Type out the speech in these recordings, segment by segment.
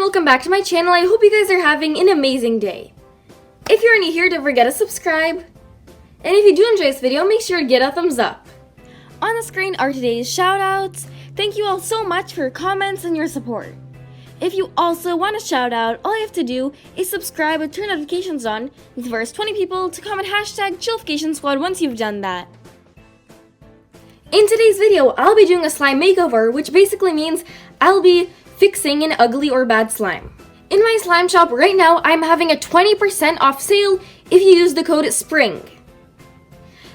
welcome back to my channel. I hope you guys are having an amazing day. If you're new here, don't forget to subscribe. And if you do enjoy this video, make sure to get a thumbs up. On the screen are today's shoutouts. Thank you all so much for your comments and your support. If you also want a shout out, all you have to do is subscribe and turn notifications on with the first 20 people to comment hashtag #ChillFication once you've done that. In today's video, I'll be doing a slime makeover, which basically means I'll be fixing an ugly or bad slime. In my slime shop right now, I'm having a 20% off sale if you use the code SPRING.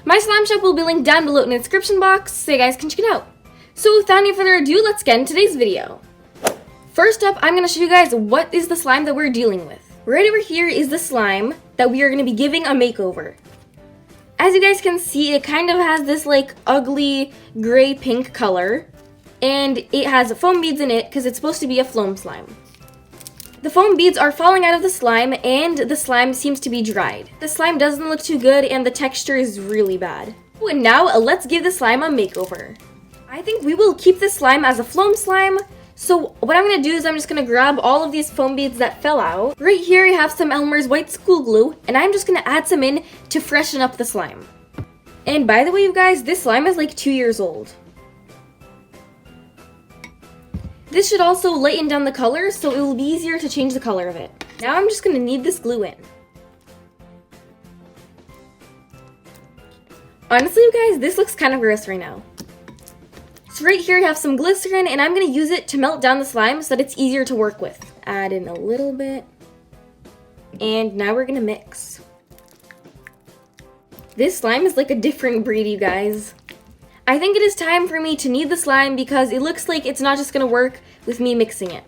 My slime shop will be linked down below in the description box so you guys can check it out. So without any further ado, let's get into today's video. First up, I'm going to show you guys what is the slime that we're dealing with. Right over here is the slime that we are going to be giving a makeover. As you guys can see, it kind of has this like ugly gray pink color, and it has foam beads in it because it's supposed to be a foam slime. The foam beads are falling out of the slime and the slime seems to be dried. The slime doesn't look too good and the texture is really bad. And now let's give the slime a makeover. I think we will keep this slime as a foam slime. So what I'm going to do is I'm just going to grab all of these foam beads that fell out. Right here I have some Elmer's white school glue, and I'm just going to add some in to freshen up the slime. And by the way, you guys, this slime is like 2 years old. This should also lighten down the color, so it will be easier to change the color of it. Now I'm just going to knead this glue in. Honestly, you guys, this looks kind of gross right now. So right here I have some glycerin, and I'm going to use it to melt down the slime so that it's easier to work with. Add in a little bit. And now we're going to mix. This slime is like a different breed, you guys. I think it is time for me to knead the slime because it looks like it's not just going to work with me mixing it.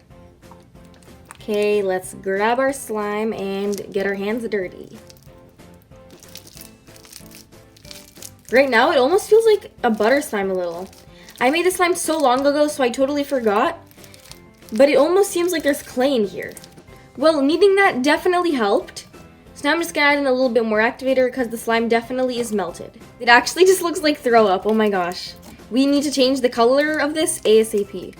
Okay, let's grab our slime and get our hands dirty. Right now it almost feels like a butter slime a little. I made this slime so long ago, so I totally forgot, but it almost seems like there's clay in here. Well, kneading that definitely helped, so now I'm just gonna add in a little bit more activator because the slime definitely is melted. It actually just looks like throw up, oh my gosh. We need to change the color of this ASAP.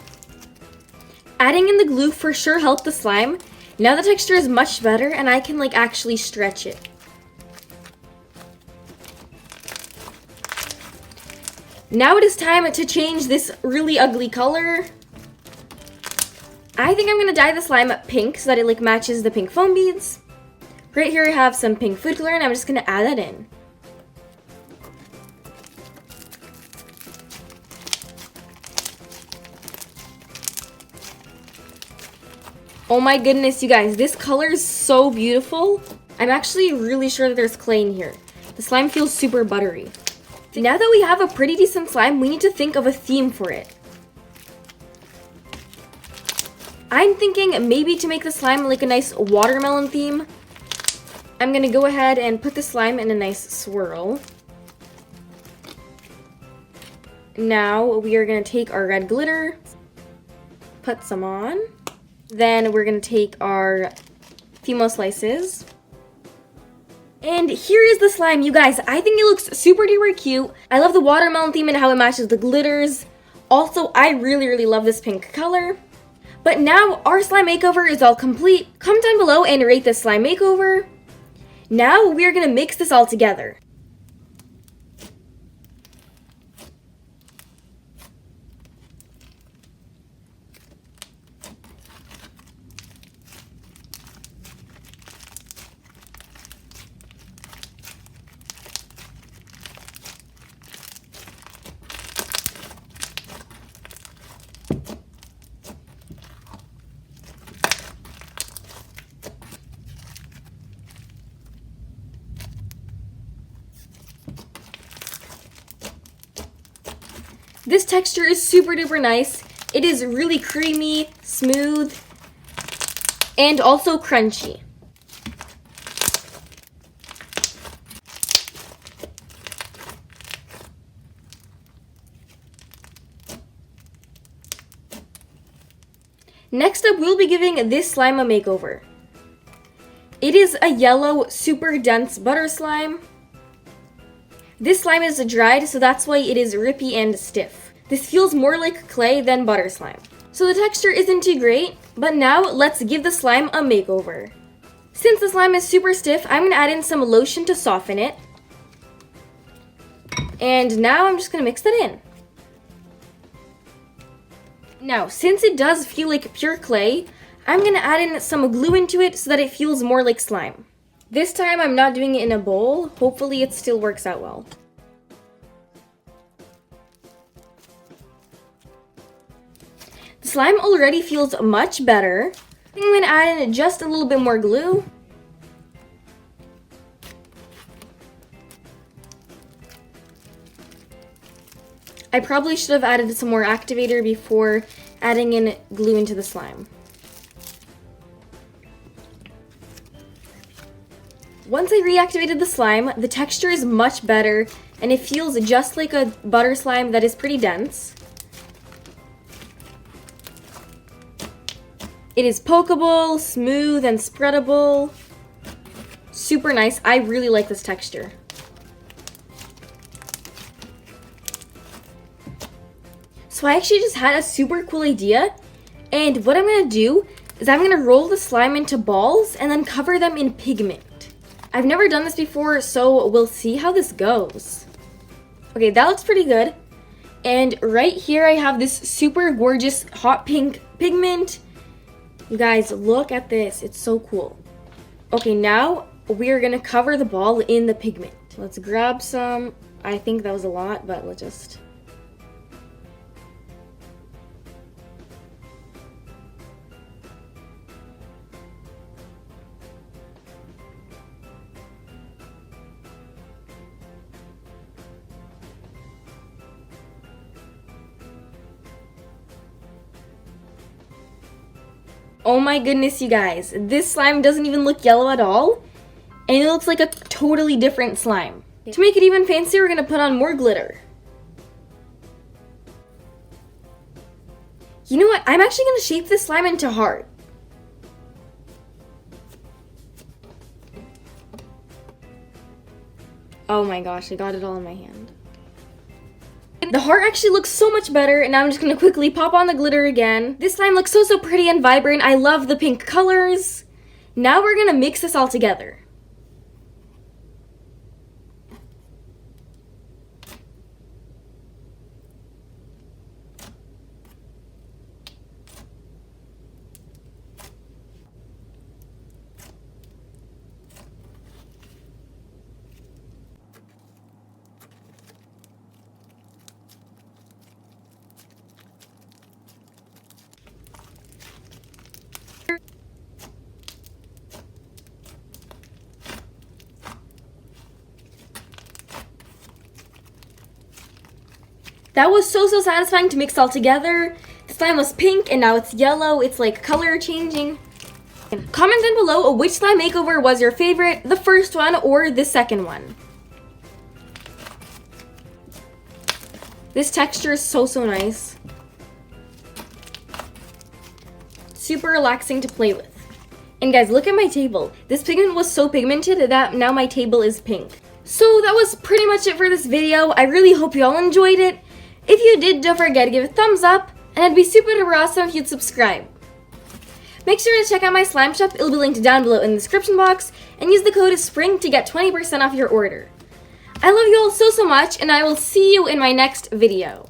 Adding in the glue for sure helped the slime. Now the texture is much better and I can like actually stretch it. Now it is time to change this really ugly color. I think I'm going to dye the slime pink so that it like matches the pink foam beads. Right here I have some pink food color and I'm just going to add that in. Oh my goodness, you guys, this color is so beautiful. I'm actually really sure that there's clay in here. The slime feels super buttery. Now that we have a pretty decent slime, we need to think of a theme for it. I'm thinking maybe to make the slime like a nice watermelon theme. I'm gonna go ahead and put the slime in a nice swirl. Now we are gonna take our red glitter, put some on. Then we're gonna take our Fimo slices. And here is the slime, you guys. I think it looks super duper cute. I love the watermelon theme and how it matches the glitters. Also, I really love this pink color. But now our slime makeover is all complete. Comment down below and rate this slime makeover. Now we're gonna mix this all together. This texture is super duper nice. It is really creamy, smooth, and also crunchy. Next up, we'll be giving this slime a makeover. It is a yellow, super dense butter slime. This slime is dried, so that's why it is rippy and stiff. This feels more like clay than butter slime. So the texture isn't too great, but now let's give the slime a makeover. Since the slime is super stiff, I'm gonna add in some lotion to soften it. And now I'm just gonna mix that in. Now, since it does feel like pure clay, I'm gonna add in some glue into it so that it feels more like slime. This time I'm not doing it in a bowl. Hopefully it still works out well. The slime already feels much better. I think I'm gonna add in just a little bit more glue. I probably should have added some more activator before adding in glue into the slime. Once I reactivated the slime, the texture is much better and it feels just like a butter slime that is pretty dense. It is pokeable, smooth, and spreadable. Super nice. I really like this texture. So I actually just had a super cool idea, and what I'm gonna do is I'm gonna roll the slime into balls and then cover them in pigment. I've never done this before, so we'll see how this goes. Okay, that looks pretty good. And right here I have this super gorgeous hot pink pigment. You guys, look at this. It's so cool. Okay, now we're gonna cover the ball in the pigment. Let's grab some. I think that was a lot, but let's just... Oh my goodness, you guys. This slime doesn't even look yellow at all. And it looks like a totally different slime. To make it even fancier, we're gonna put on more glitter. You know what? I'm actually gonna shape this slime into a heart. Oh my gosh, I got it all in my hand. The heart actually looks so much better, and now I'm just gonna quickly pop on the glitter again. This slime looks so pretty and vibrant. I love the pink colors. Now we're gonna mix this all together. That was so satisfying to mix all together. The slime was pink and now it's yellow. It's like color changing. Comment down below which slime makeover was your favorite, the first one or the second one. This texture is so nice. Super relaxing to play with. And guys, look at my table. This pigment was so pigmented that now my table is pink. So that was pretty much it for this video. I really hope you all enjoyed it. If you did, don't forget to give it a thumbs up, and it'd be super awesome if you'd subscribe. Make sure to check out my slime shop, it'll be linked down below in the description box, and use the code SPRING to get 20% off your order. I love you all so much, and I will see you in my next video.